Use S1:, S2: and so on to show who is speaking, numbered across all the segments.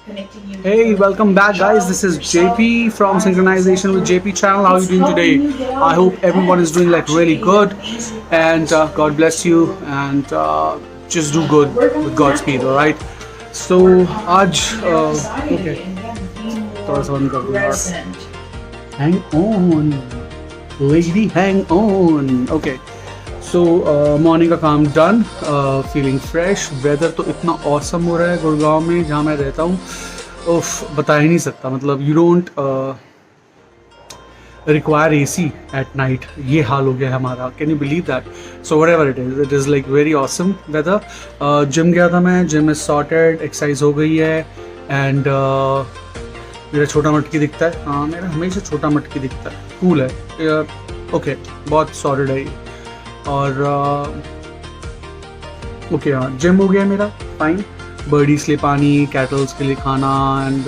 S1: Hey, welcome back, guys. This is JP from Synchronization with JP channel. How are you doing today? I hope everyone is doing like really good, and God bless you, and just do good with Godspeed. All right. So आज okay, थोड़ा सा बंद कर दूँ यार. Hang on, lady, hang on. Okay. So morning का काम done, feeling fresh. Weather तो इतना ऑसम हो रहा है गुड़गांव में जहाँ मैं रहता हूँ, उफ बता ही नहीं सकता. मतलब you don't require AC at night, ये हाल हो गया है हमारा. Can you believe that? So whatever it is like very awesome weather. Gym गया था मैं, जिम इज सॉर्टेड, एक्सरसाइज हो गई है. एंड मेरा छोटा मटकी दिखता है. हाँ, मेरा हमेशा छोटा मटकी दिखता है. कूल है. ओके, बहुत सॉलिड है ये. और ओके, हाँ, जिम हो गया मेरा, फाइन. बर्डीज के लिए पानी, कैटल्स के लिए खाना एंड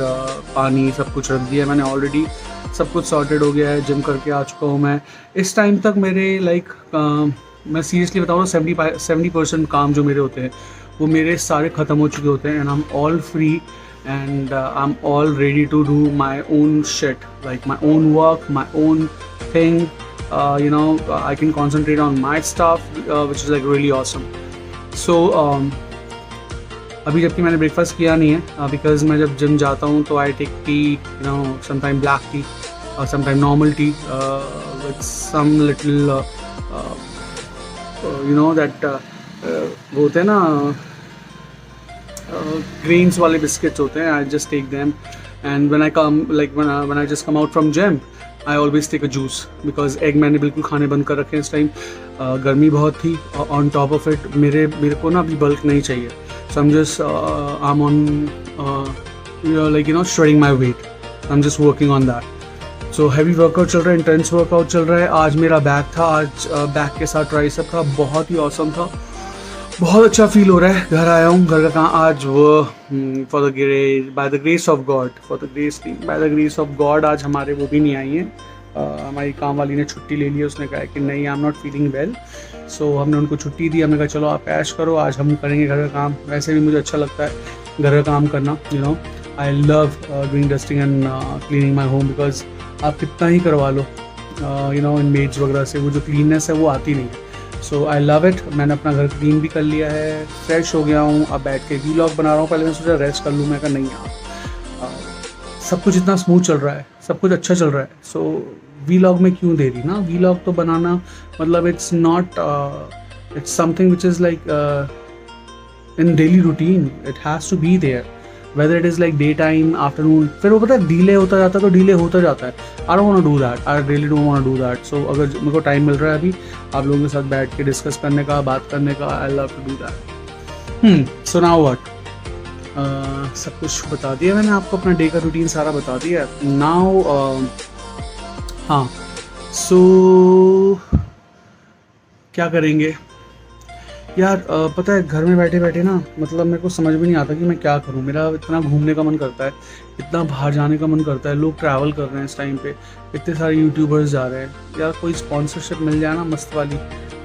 S1: पानी सब कुछ रख दिया मैंने ऑलरेडी. सब कुछ सॉर्टेड हो गया है. जिम करके आ चुका हूँ मैं. इस टाइम तक मेरे लाइक मैं सीरियसली बताऊँ, 70% काम जो मेरे होते हैं वो मेरे सारे ख़त्म हो चुके होते हैं. And I am all free and I'm all ready to do my own shit, like my own work, my own thing. I can concentrate on my stuff, which is like really awesome. So अभी जबकि मैंने breakfast किया नहीं है, because मैं जब gym जाता हूँ तो I take tea, sometime black tea और sometime normal tea with some little that वो होते हैं ना, grains वाले बिस्किट्स होते हैं. I just take them. And when I come like when I just come out from gym, I always take a juice, because egg मैंने बिल्कुल खाने बंद कर रखे हैं इस टाइम. गर्मी बहुत थी. ऑन टॉप ऑफ इट मेरे को ना अभी बल्क नहीं चाहिए. So I am just I am on like shredding my weight. I am just working on that. So heavy workout चल रहा है, इंटेंस वर्कआउट चल रहा है. आज मेरा बैक था, आज बैक के साथ ट्राइसेप था. बहुत ही ऑसम था, बहुत अच्छा फील हो रहा है. घर आया हूँ, घर का काम आज वो for the grace bye the grace of God, bye the grace of God आज हमारे वो भी नहीं आई हैं. हमारी काम वाली ने छुट्टी ले ली है. उसने कहा कि नहीं, I am not feeling well. So हमने उनको छुट्टी दी. हमने कहा चलो आप ऐश करो, आज हम करेंगे घर का काम. वैसे भी मुझे अच्छा लगता है घर का काम करना. I love doing dusting and cleaning my home, because आप कितना ही करवा लो इन मेड्स वगैरह से, वो जो क्लीननेस है वो आती नहीं है. सो आई लव इट. मैंने अपना घर क्लीन भी कर लिया है, फ्रेश हो गया हूँ. अब बैठ के वीलॉग बना रहा हूँ. पहले मैं सोचा रेस्ट कर लूँ, मैं कहा नहीं यार, सब कुछ इतना स्मूथ चल रहा है, सब कुछ अच्छा चल रहा है. सो वीलॉग में क्यों देरी ना. वीलॉग तो बनाना मतलब it's not, it's something which is like in daily routine. It has to be there, whether it is like day time, afternoon. फिर वो पता है डिले होता जाता है, तो डिले होता जाता है. I don't want to do that. I really don't want to do that. So अगर मेरे को टाइम मिल रहा है अभी आप लोगों के साथ बैठ के डिस्कस करने का, बात करने का, I love to do that. So now what, सब कुछ बता दिया मैंने आपको, अपना डे का रूटीन सारा बता दिया. नाउ हाँ, सो क्या करेंगे यार. पता है घर में बैठे बैठे ना, मतलब मेरे को समझ में नहीं आता कि मैं क्या करूं. मेरा इतना घूमने का मन करता है, इतना बाहर जाने का मन करता है. लोग ट्रैवल कर रहे हैं इस टाइम पे, इतने सारे यूट्यूबर्स जा रहे हैं. यार कोई स्पॉन्सरशिप मिल जाए ना मस्त वाली,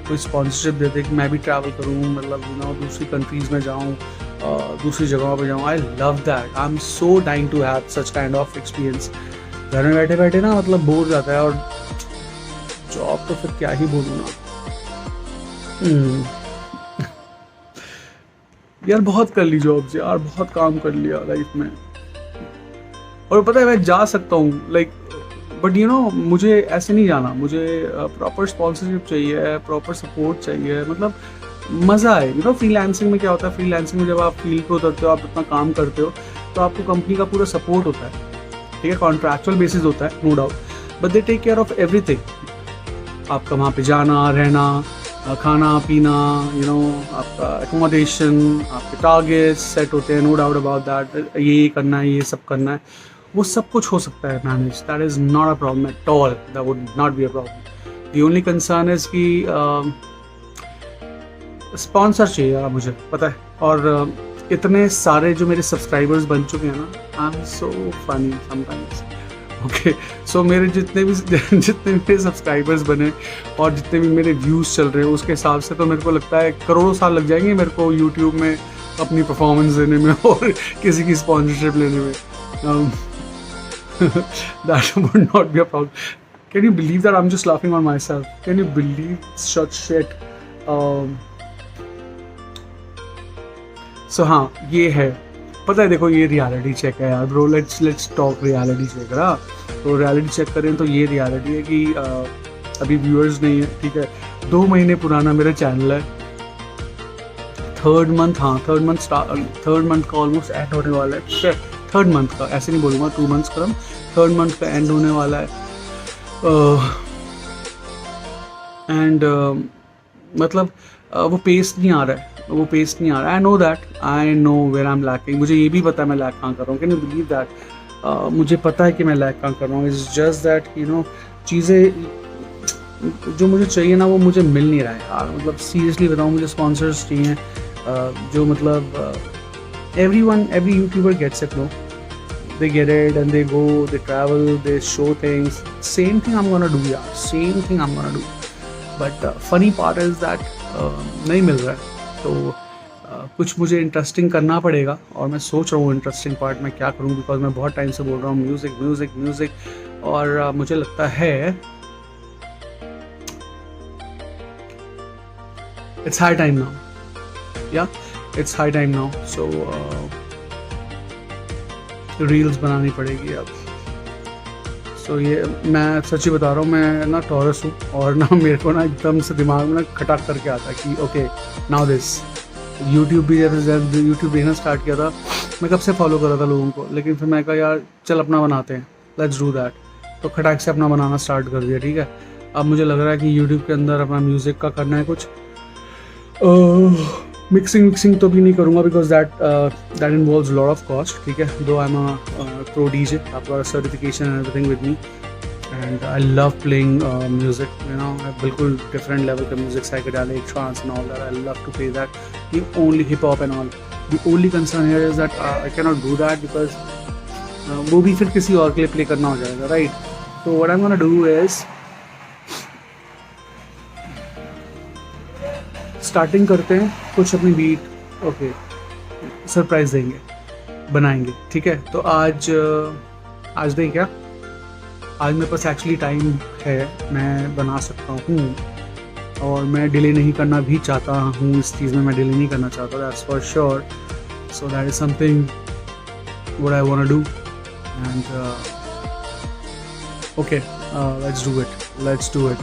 S1: कोई स्पॉन्सरशिप देते कि मैं भी ट्रैवल करूँ, मतलब दूसरी कंट्रीज़ में जाऊँ, दूसरी जगहों पर जाऊँ. I love that. I am so dying to have such kind of experience. घर में बैठे बैठे ना मतलब बोर हो जाता है. और जॉब तो फिर क्या ही बोलूँ ना यार, बहुत कर ली जॉब्स यार, बहुत काम कर लिया लाइफ में. और पता है मैं जा सकता हूँ लाइक, बट मुझे ऐसे नहीं जाना. मुझे प्रॉपर स्पॉन्सरशिप चाहिए, प्रॉपर सपोर्ट चाहिए, मतलब मज़ा आए. फ्रीलांसिंग में क्या होता है, फ्रीलांसिंग में जब आप फील्ड पे उतरते हो, आप अपना काम करते हो, तो आपको कंपनी का पूरा सपोर्ट होता है. ठीक है, कॉन्ट्रैक्चुअल बेसिस होता है, no doubt, but they take care of everything. आपका वहाँ पे जाना, रहना, खाना पीना, आपका एकोमोडेशन, आपके टारगेट्स सेट होते हैं, नो डाउट अबाउट दैट. ये करना है, ये सब करना है, वो सब कुछ हो सकता है manage. That is not a problem at all. That would not be a problem. The only concern is कि स्पॉन्सर चाहिए यार मुझे, पता है. और इतने सारे जो मेरे सब्सक्राइबर्स बन चुके हैं ना, I am so funny sometimes. Okay, so मेरे जितने भी मेरे सब्सक्राइबर्स बने और जितने भी मेरे व्यूज़ चल रहे हैं, उसके हिसाब से तो मेरे को लगता है करोड़ों साल लग जाएंगे मेरे को यूट्यूब में अपनी परफॉर्मेंस देने में और किसी की स्पॉन्सरशिप लेने में. That would not be a problem. Can you believe that I'm just laughing on myself? Can you believe such shit? So हाँ, ये है. पता है, देखो ये रियलिटी चेक है यार bro. Let's talk reality check ना. तो रियलिटी चेक करें तो ये रियलिटी है कि अभी व्यूअर्स नहीं है, ठीक है. 2 महीने पुराना मेरा चैनल है. थर्ड मंथ का ऑलमोस्ट एंड होने वाला है, ठीक है. थर्ड मंथ का, ऐसे नहीं बोलूँगा 2 मंथ्स का, थर्ड मंथ का एंड होने वाला है. एंड मतलब वो पेस नहीं आ रहा है. I know that, I know where I am lacking. मुझे ये भी पता है मैं लैक कहाँ कर रहा हूँ. Can you believe that? मुझे पता है कि मैं लैक कहाँ कर रहा हूँ. It's just that you know, चीज़ें जो मुझे चाहिए ना वो मुझे मिल नहीं रहा है यार. मतलब सीरियसली बताऊँ, मुझे स्पॉन्सर्स चाहिए जो मतलब every YouTuber gets it, no? They get it and they go, they travel, they show things. Same thing I'm gonna do, yeah. Same thing I'm gonna do. But funny part is that नहीं मिल रहा है. तो कुछ मुझे interesting करना पड़ेगा और मैं सोच रहा हूँ इंटरेस्टिंग पार्ट मैं क्या करूँ, बिकॉज मैं बहुत टाइम से बोल रहा हूँ म्यूज़िक. और मुझे लगता है it's high time now. Yeah. It's high time now, so reels बनानी पड़ेगी अब. So ये मैं सच्ची बता रहा हूँ, मैं ना टॉरस हूँ और ना मेरे को ना एकदम से दिमाग में ना खटाक करके आता है कि ओके नाउ दिस. यूट्यूब भी जब यूट्यूब देखना स्टार्ट किया था, मैं कब से फॉलो कर रहा था लोगों को, लेकिन फिर मैं कहा यार चल अपना बनाते हैं, लेट्स डू दैट. तो खटाक से अपना बनाना स्टार्ट कर दिया, ठीक है. अब मुझे लग रहा है कि यूट्यूब के अंदर अपना म्यूज़िक का करना है कुछ. मिक्सिंग तो भी नहीं करूँगा because that involves lot of cost, ठीक है. Though I am a pro DJ, I got certification and everything with me and I love playing music, you know. बिल्कुल डिफरेंट लेवल का music, psychedelic, trance and all that. I love to play that. The only hip hop and all. The only concern here is that I can not do that because वो भी फिर किसी और के लिए play करना हो जाएगा, राइट. तो what I am gonna do is starting करते हैं कुछ अपनी बीट, ओके, सरप्राइज देंगे, बनाएंगे, ठीक है. तो आज दें क्या, आज मेरे पास एक्चुअली टाइम है, मैं बना सकता हूँ और मैं डिले नहीं करना भी चाहता हूँ. इस चीज़ में मैं डिले नहीं करना चाहता, that's for sure. So that is something what I want to do and okay, let's do it.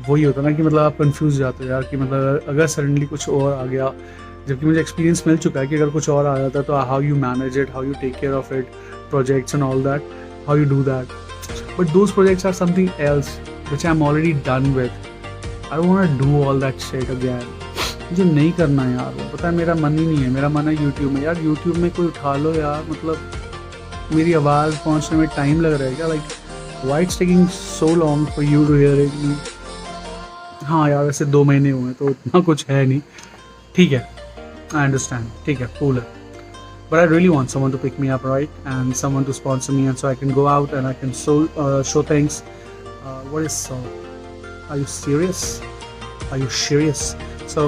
S1: वही होता ना कि मतलब आप कंफ्यूज जाते हो यार कि मतलब अगर सडनली कुछ और आ गया, जबकि मुझे एक्सपीरियंस मिल चुका है कि अगर कुछ और आ जाता है तो how you manage it, how you take care of it, projects and all that, how you do that. But those projects are something else which I am already done with. I don't want to do all that shit again. मुझे नहीं करना यार, वो पता है मेरा मन ही नहीं है. मेरा मन है यूट्यूब में. यार यूट्यूब में कोई उठा लो यार, मतलब मेरी आवाज़ पहुँचने में टाइम लग रहा है क्या? Like why it's taking so long for you to hear it. हाँ यार, वैसे 2 महीने हुए तो उतना कुछ है नहीं, ठीक है. आई अंडरस्टैंड, ठीक है, कूल है. But I really want someone to pick me up, right, and someone to sponsor me and so I can go out and I can show things. What is so, are you serious? So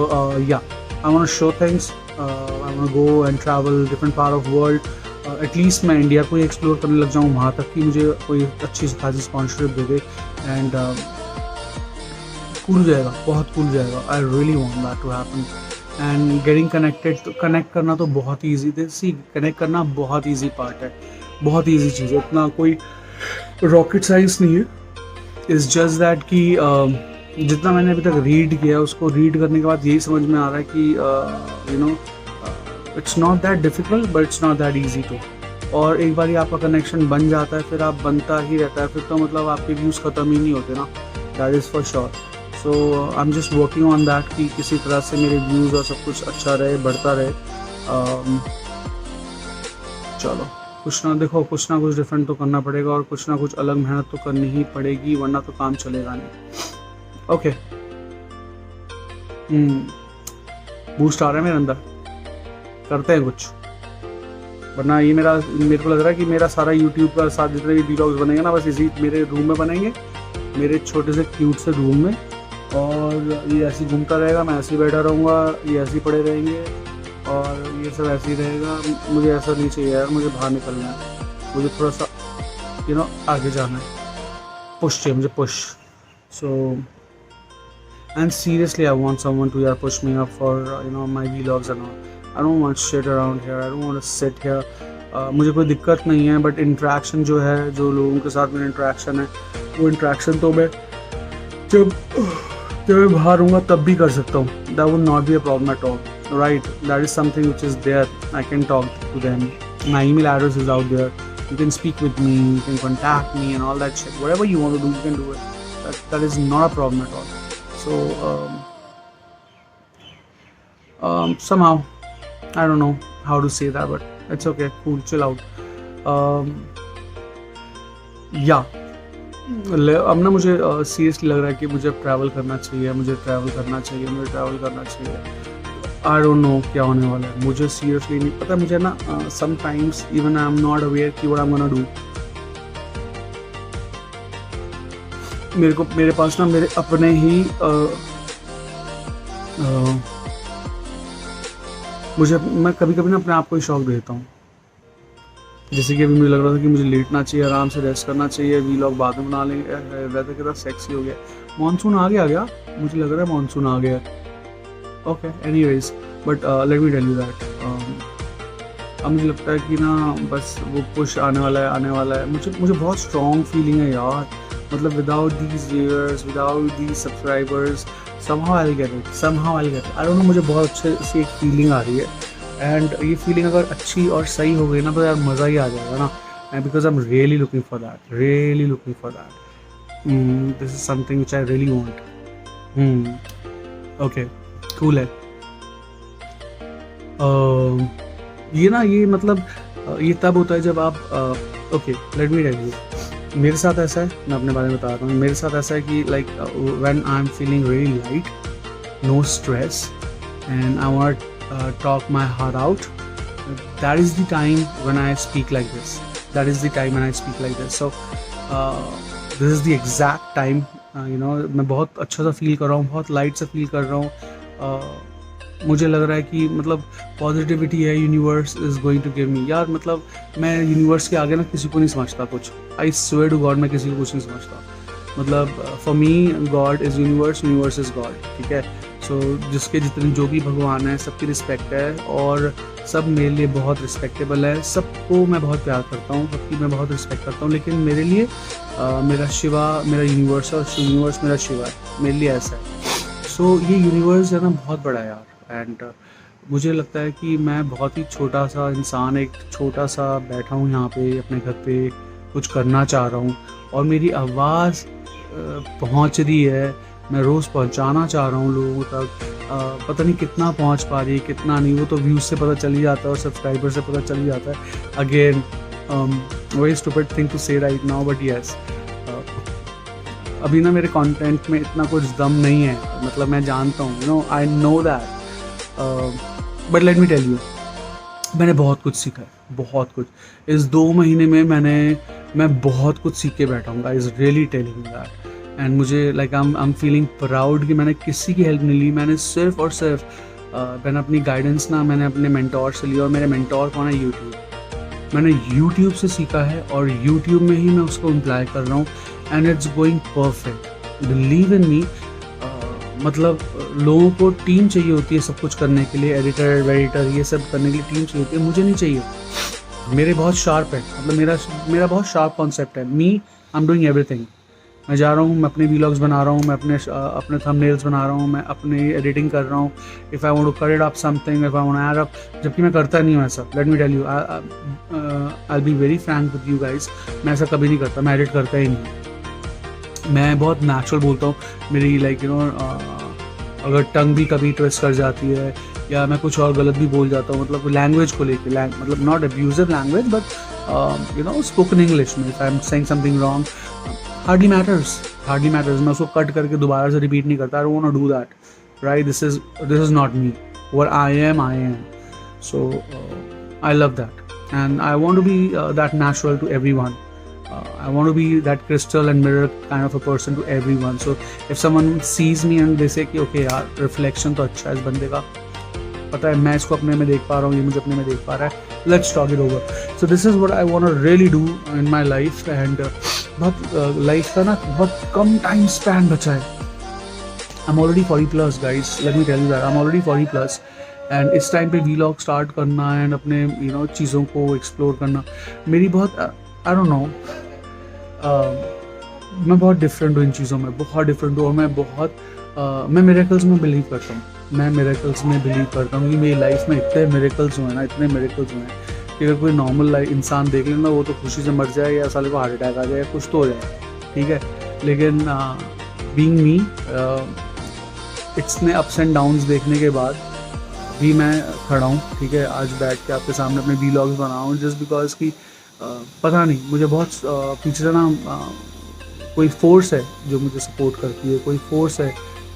S1: yeah, I want to show things. I want to go and travel different part of world. At least मैं India को ही explore करने लग जाऊँ, वहाँ तक कि मुझे कोई अच्छी खासी स्पॉन्सरशिप दे दे एंड कूल जाएगा, बहुत कूल जाएगा. I really want that to happen. And getting connected, तो कनेक्ट करना तो बहुत ईजी है. सी, कनेक्ट करना बहुत ईजी पार्ट है, बहुत ईजी चीज़ है, इतना कोई रॉकेट साइंस नहीं है. इट्स जस्ट दैट कि जितना मैंने अभी तक रीड किया, उसको रीड करने के बाद यही समझ में आ रहा है कि you know it's not that difficult but it's not that easy too. और एक बार ही आपका कनेक्शन बन जाता है फिर आप बनता ही रहता है, फिर तो मतलब आपके व्यूज़ ख़त्म ही नहीं होते ना. That is for sure. So I am just working on that कि किसी तरह से मेरे व्यूज़ और सब कुछ अच्छा रहे, बढ़ता रहे. चलो, कुछ ना कुछ डिफरेंट तो करना पड़ेगा और कुछ ना कुछ अलग मेहनत तो करनी ही पड़ेगी, वरना तो काम चलेगा नहीं. ओके, बूस्ट आ रहा है मेरे अंदर, करते हैं कुछ. वरना ये मेरे को लग रहा है कि मेरा सारा यूट्यूब का साथ जितने भी व्लॉग्स बनेंगे ना, बस इसी मेरे रूम में बनेंगे, मेरे छोटे से क्यूट से रूम में. और ये ऐसे ही घूमता रहेगा, मैं ऐसे ही बैठा रहूँगा, ये ऐसे ही पड़े रहेंगे और ये सब ऐसे ही रहेगा। मुझे ऐसा नहीं चाहिए यार, मुझे बाहर निकलना है, मुझे थोड़ा सा आगे जाना है, पुश चाहिए मुझे, push. So and seriously I want someone to push me up for my vlogs and all. I don't want shit around here, I don't want to sit here. मुझे कोई दिक्कत नहीं है, बट इंटरेक्शन जो है, जो लोगों के साथ मेरा इंटरेक्शन है, वो इंटरेक्शन तो मैं जब मैं बाहर हूँगा तब भी कर सकता हूँ। That would not be a problem at all, right? That is something which is there, I can talk to them, my email address is out there, you can speak with me, you can contact me and all that shit, whatever you want to do you can do it, that is not a problem at all. So somehow I don't know how to say that, but it's okay, cool, chill out. Yeah, अब ना मुझे seriously लग रहा है कि मुझे travel करना चाहिए, मुझे ट्रैवल करना चाहिए। आई डोंट नो क्या होने वाला है, मुझे सीरियसली नहीं पता। मुझे ना sometimes even I am not aware कि what I am gonna do. मेरे पास ना मेरे अपने ही मैं कभी कभी ना अपने आप को ही शौक देता हूँ। जैसे कि अभी मुझे लग रहा था कि मुझे लेटना चाहिए, आराम से रेस्ट करना चाहिए, वीलॉग बाद में बना लेंगे। वेदर कितना सेक्सी हो गया, मानसून आ गया मुझे लग रहा है मानसून आ गया। Okay, anyways, but let me tell you that अब मुझे लगता है कि ना बस वो पुश आने वाला है। मुझे बहुत स्ट्रॉन्ग फीलिंग है यार, मतलब without these viewers, without these subscribers, somehow I'll get it, I don't know, मुझे बहुत अच्छे से एक फीलिंग आ रही है। एंड ये फीलिंग अगर अच्छी और सही हो गई ना तो यार मज़ा ही आ जाएगा ना। And because I am really looking for that, this is something which I really want. Okay, cool है। ये मतलब ये तब होता है जब आप okay, let me tell you, मेरे साथ ऐसा है, मैं अपने बारे में बता रहा हूँ। मेरे साथ ऐसा है कि like when I am feeling really light, no stress, and I want talk my heart out, that is the time when I speak like this, so this is the exact time. मैं बहुत अच्छा सा feel कर रहा हूँ, बहुत light सा feel कर रहा हूँ। मुझे लग रहा है कि मतलब पॉजिटिविटी है, universe is going to give me. यार मतलब मैं यूनिवर्स के आगे ना किसी को नहीं समझता कुछ, आई स्वेयर टू गॉड, मैं किसी को कुछ नहीं समझता। मतलब for me God is universe, universe is God, ठीक है? सो जिसके जितने जो भी भगवान है सबकी रिस्पेक्ट है, और सब मेरे लिए बहुत रिस्पेक्टेबल है। सबको मैं बहुत प्यार करता हूँ, सबकी मैं बहुत रिस्पेक्ट करता हूँ, लेकिन मेरे लिए मेरा शिवा मेरा यूनिवर्स है, और यूनिवर्स मेरा शिवा है, मेरे लिए ऐसा है। सो ये यूनिवर्स है ना बहुत बड़ा है यार। एंड मुझे लगता है कि मैं बहुत ही छोटा सा इंसान, एक छोटा सा बैठा हूँ यहाँ पे अपने घर पे, कुछ करना चाह रहा हूँ, और मेरी आवाज़ पहुँच रही है, मैं रोज़ पहुँचाना चाह रहा हूँ लोगों तक। पता नहीं कितना पहुँच पा रही है, कितना नहीं, वो तो व्यूज़ से पता चल ही जाता है और सब्सक्राइबर से पता चल ही जाता है। Again very stupid thing to say right now, but yes, अभी ना मेरे कंटेंट में इतना कुछ दम नहीं है, मतलब मैं जानता हूँ, I know that, but let me tell you, मैंने बहुत कुछ सीखा है, बहुत कुछ। इस 2 महीने में मैं बहुत कुछ सीख के बैठा हूँ, I is really telling that. And मुझे like I am feeling proud कि मैंने किसी की हेल्प नहीं ली, मैंने सिर्फ और सिर्फ मैंने अपनी गाइडेंस ना मैंने अपने मेंटोर से लिया, और मेरे मेंटोर कौन है? यूट्यूब। मैंने यूट्यूब से सीखा है, और यूट्यूब में ही मैं उसको अप्लाई कर रहा हूँ, and it's going perfect, believe in me. मतलब लोगों को टीम चाहिए होती है सब कुछ करने के लिए, एडिटर वेडिटर ये सब करने के लिए टीम चाहिए होती है, मुझे नहीं चाहिए। मेरे बहुत शार्प है, मतलब मेरा बहुत शार्प कॉन्सेप्ट है। मी आई एम डूइंग एवरीथिंग। मैं जा रहा हूँ, मैं अपने व्लॉग्स बना रहा हूँ, मैं अपने थंबनेल्स बना रहा हूँ, मैं अपनी एडिटिंग कर रहा हूँ। If I want to cut it up something, if I want to add up, जबकि मैं करता नहीं हूँ ऐसा। Let me tell you, I will be very frank with you guys, मैं ऐसा कभी नहीं करता, मैं एडिट करता ही नहीं। मैं बहुत नेचुरल बोलता हूँ। मेरी लाइक अगर टंग भी कभी ट्विस्ट कर जाती है, या मैं कुछ और गलत भी बोल जाता हूँ, मतलब लैंग्वेज को लेके, मतलब not abusive language, but spoken English में, if I am saying something wrong, hardly matters. मैं उसको कट करके दोबारा से रिपीट नहीं करता। I don't want to do that, right? This is not me, what I am. So I love that, and I want to be that natural to everyone. I want to be that crystal and mirror kind of a person to everyone. So if someone sees me and they say कि okay यार reflection तो अच्छा है इस बंदे का, पता है मैं इसको अपने में देख पा रहा हूँ, ये मुझे अपने में देख पा रहा है, let's talk it over. So this is what I want to really do in my life. And बहुत लाइफ का ना बहुत कम टाइम स्पैन बचा है. I'm already 40 plus guys, let me tell you that I'm already 40 plus. And इस time पे vlog start करना and अपने चीज़ों को एक्सप्लोर करना मेरी बहुत आई डोंट नो, मैं बहुत डिफरेंट हूँ इन चीज़ों में, बहुत डिफरेंट हूँ. और मैं मिरेकल्स में बिलीव करता हूँ. मैं मिरेकल्स में बिलीव करता हूँ कि मेरी लाइफ में इतने मिरेकल्स हुए हैं ना, इतने मिरेकल्स हुए हैं कि अगर कोई नॉर्मल लाइफ इंसान देख लेना वो तो खुशी से मर जाए या साले को हार्ट अटैक आ जाए या कुछ तो हो जाए, ठीक है. लेकिन बीइंग मी, इतने अप्स एंड डाउन्स देखने के बाद भी मैं खड़ा हूँ, ठीक है, आज बैठ के आपके सामने अपने वीलॉग्स बनाऊँ जस्ट बिकॉज कि पता नहीं मुझे बहुत पीछे से ना कोई फोर्स है जो मुझे सपोर्ट करती है, कोई फोर्स है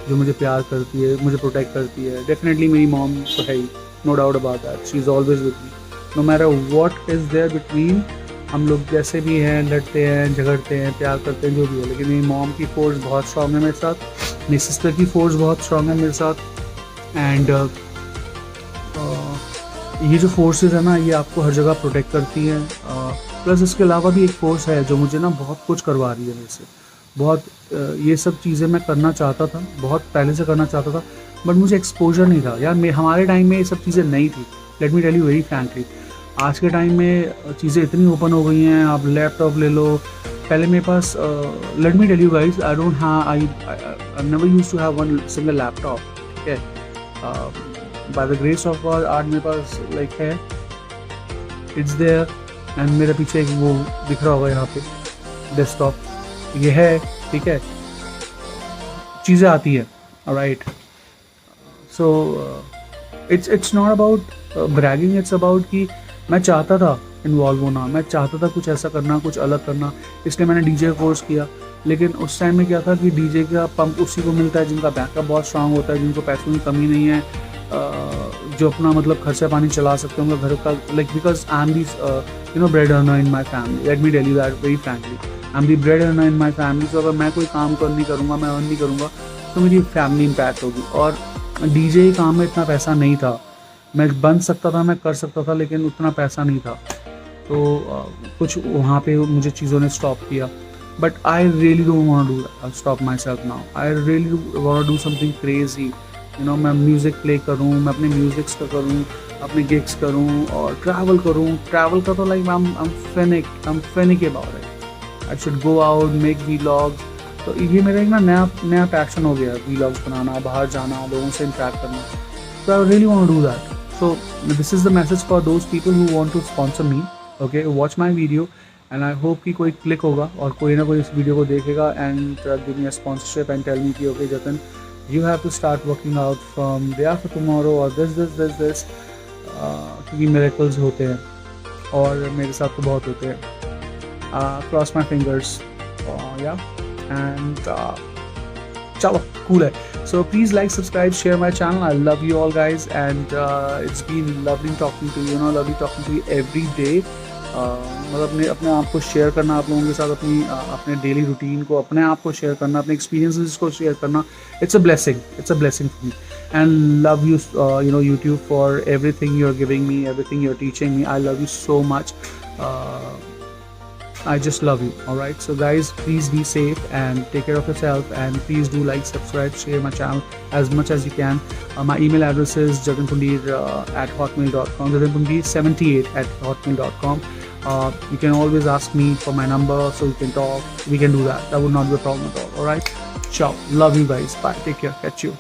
S1: जो मुझे प्यार करती है, मुझे प्रोटेक्ट करती है. डेफिनेटली मेरी मॉम तो है ही, no doubt about that. She is always with me no matter what is there between. हम लोग जैसे भी हैं, लड़ते हैं, झगड़ते हैं, प्यार करते हैं, जो भी है, लेकिन मेरी मॉम की फोर्स बहुत स्ट्रॉन्ग है मेरे साथ, मेरी सिस्टर की फोर्स बहुत स्ट्रॉन्ग है मेरे साथ. एंड ये जो फोर्सेस है ना, ये आपको हर जगह प्रोटेक्ट करती हैं. प्लस इसके अलावा भी एक फोर्स है जो मुझे ना बहुत कुछ करवा रही है मेरे से. बहुत ये सब चीज़ें मैं करना चाहता था, बहुत पहले से करना चाहता था, बट मुझे एक्सपोजर नहीं था यार. हमारे टाइम में ये सब चीज़ें नहीं थी. Let me tell you very frankly, आज के टाइम में चीज़ें इतनी ओपन हो गई हैं. आप लैपटॉप ले लो, पहले मेरे पास let me tell you guys, I don't have I never used to have one single laptop, ठीक है. By the grace of God आज मेरे पास लाइक है, इट्स देयर. एंड मेरे पीछे एक वो दिख रहा होगा यहाँ पे डेस्कटॉप, ये है, ठीक है. चीज़ें आती है, right. So it's not about bragging, it's about कि मैं चाहता था इन्वॉल्व होना, मैं चाहता था कुछ ऐसा करना, कुछ अलग करना, इसलिए मैंने डीजे कोर्स किया. लेकिन उस टाइम में क्या था कि डीजे का पंप उसी को मिलता है जिनका बैकअप बहुत स्ट्रांग होता है, जिनको पैसों की कमी नहीं है, जो अपना मतलब खर्चा पानी चला सकते होंगे घर का. Like because I am the bread earner in my family. Let me tell you that very frankly, I am the bread earner in my family. तो अगर मैं कोई काम नहीं करूँगा, मैं अर्न नहीं करूँगा, तो मेरी फैमिली इम्पैक्ट होगी. और डीजे काम में इतना पैसा नहीं था, मैं बन सकता था, मैं कर सकता था, लेकिन उतना पैसा नहीं था. तो कुछ वहाँ पे मुझे चीज़ों ने स्टॉप किया. But I really don't want to do stop myself now. I really want to do something crazy. मैं म्यूज़िक प्ले करूँ, मैं अपने म्यूज़िक्स का करूँ, अपने गिग्स करूँ और ट्रैवल करूँ. ट्रैवल का तो like I M fennec about it. I should go out, make vlogs. तो ये मेरा एक ना नया पैशन हो गया, वीलॉग्स बनाना, बाहर जाना, लोगों से इंटरेक्ट करना. So I really want to do that. So this is the message for those people who want to sponsor me. Okay, watch my video and I hope कि कोई क्लिक होगा और कोई ना कोई इस वीडियो को देखेगा and give me a sponsorship and tell me कि okay Jatin, you have to start working out from day after tomorrow or this. क्योंकि miracles होते हैं और मेरे साथ तो बहुत होते हैं. Cross my fingers. Yeah, and चलो cool है. So please like, subscribe, share my channel. I love you all guys and it's been lovely talking to you. Lovely talking to you every day. मतलब अपने आप को share करना आप लोगों के साथ, अपने डेली रूटीन को अपने आप को शेयर करना, अपने एक्सपीरियंसेस को शेयर करना. It's a blessing for me and love you YouTube for everything you're giving me, everything you're teaching me. I love you so much. I just love you. All right, so guys, please be safe and take care of yourself, and please do like, subscribe, share my channel as much as you can. My email address is jatinpundir@hotmail.com, jatinpundir78@hotmail.com. You can always ask me for my number so we can talk. We can do that. That would not be a problem at all. All right, ciao, love you guys, bye, take care, catch you.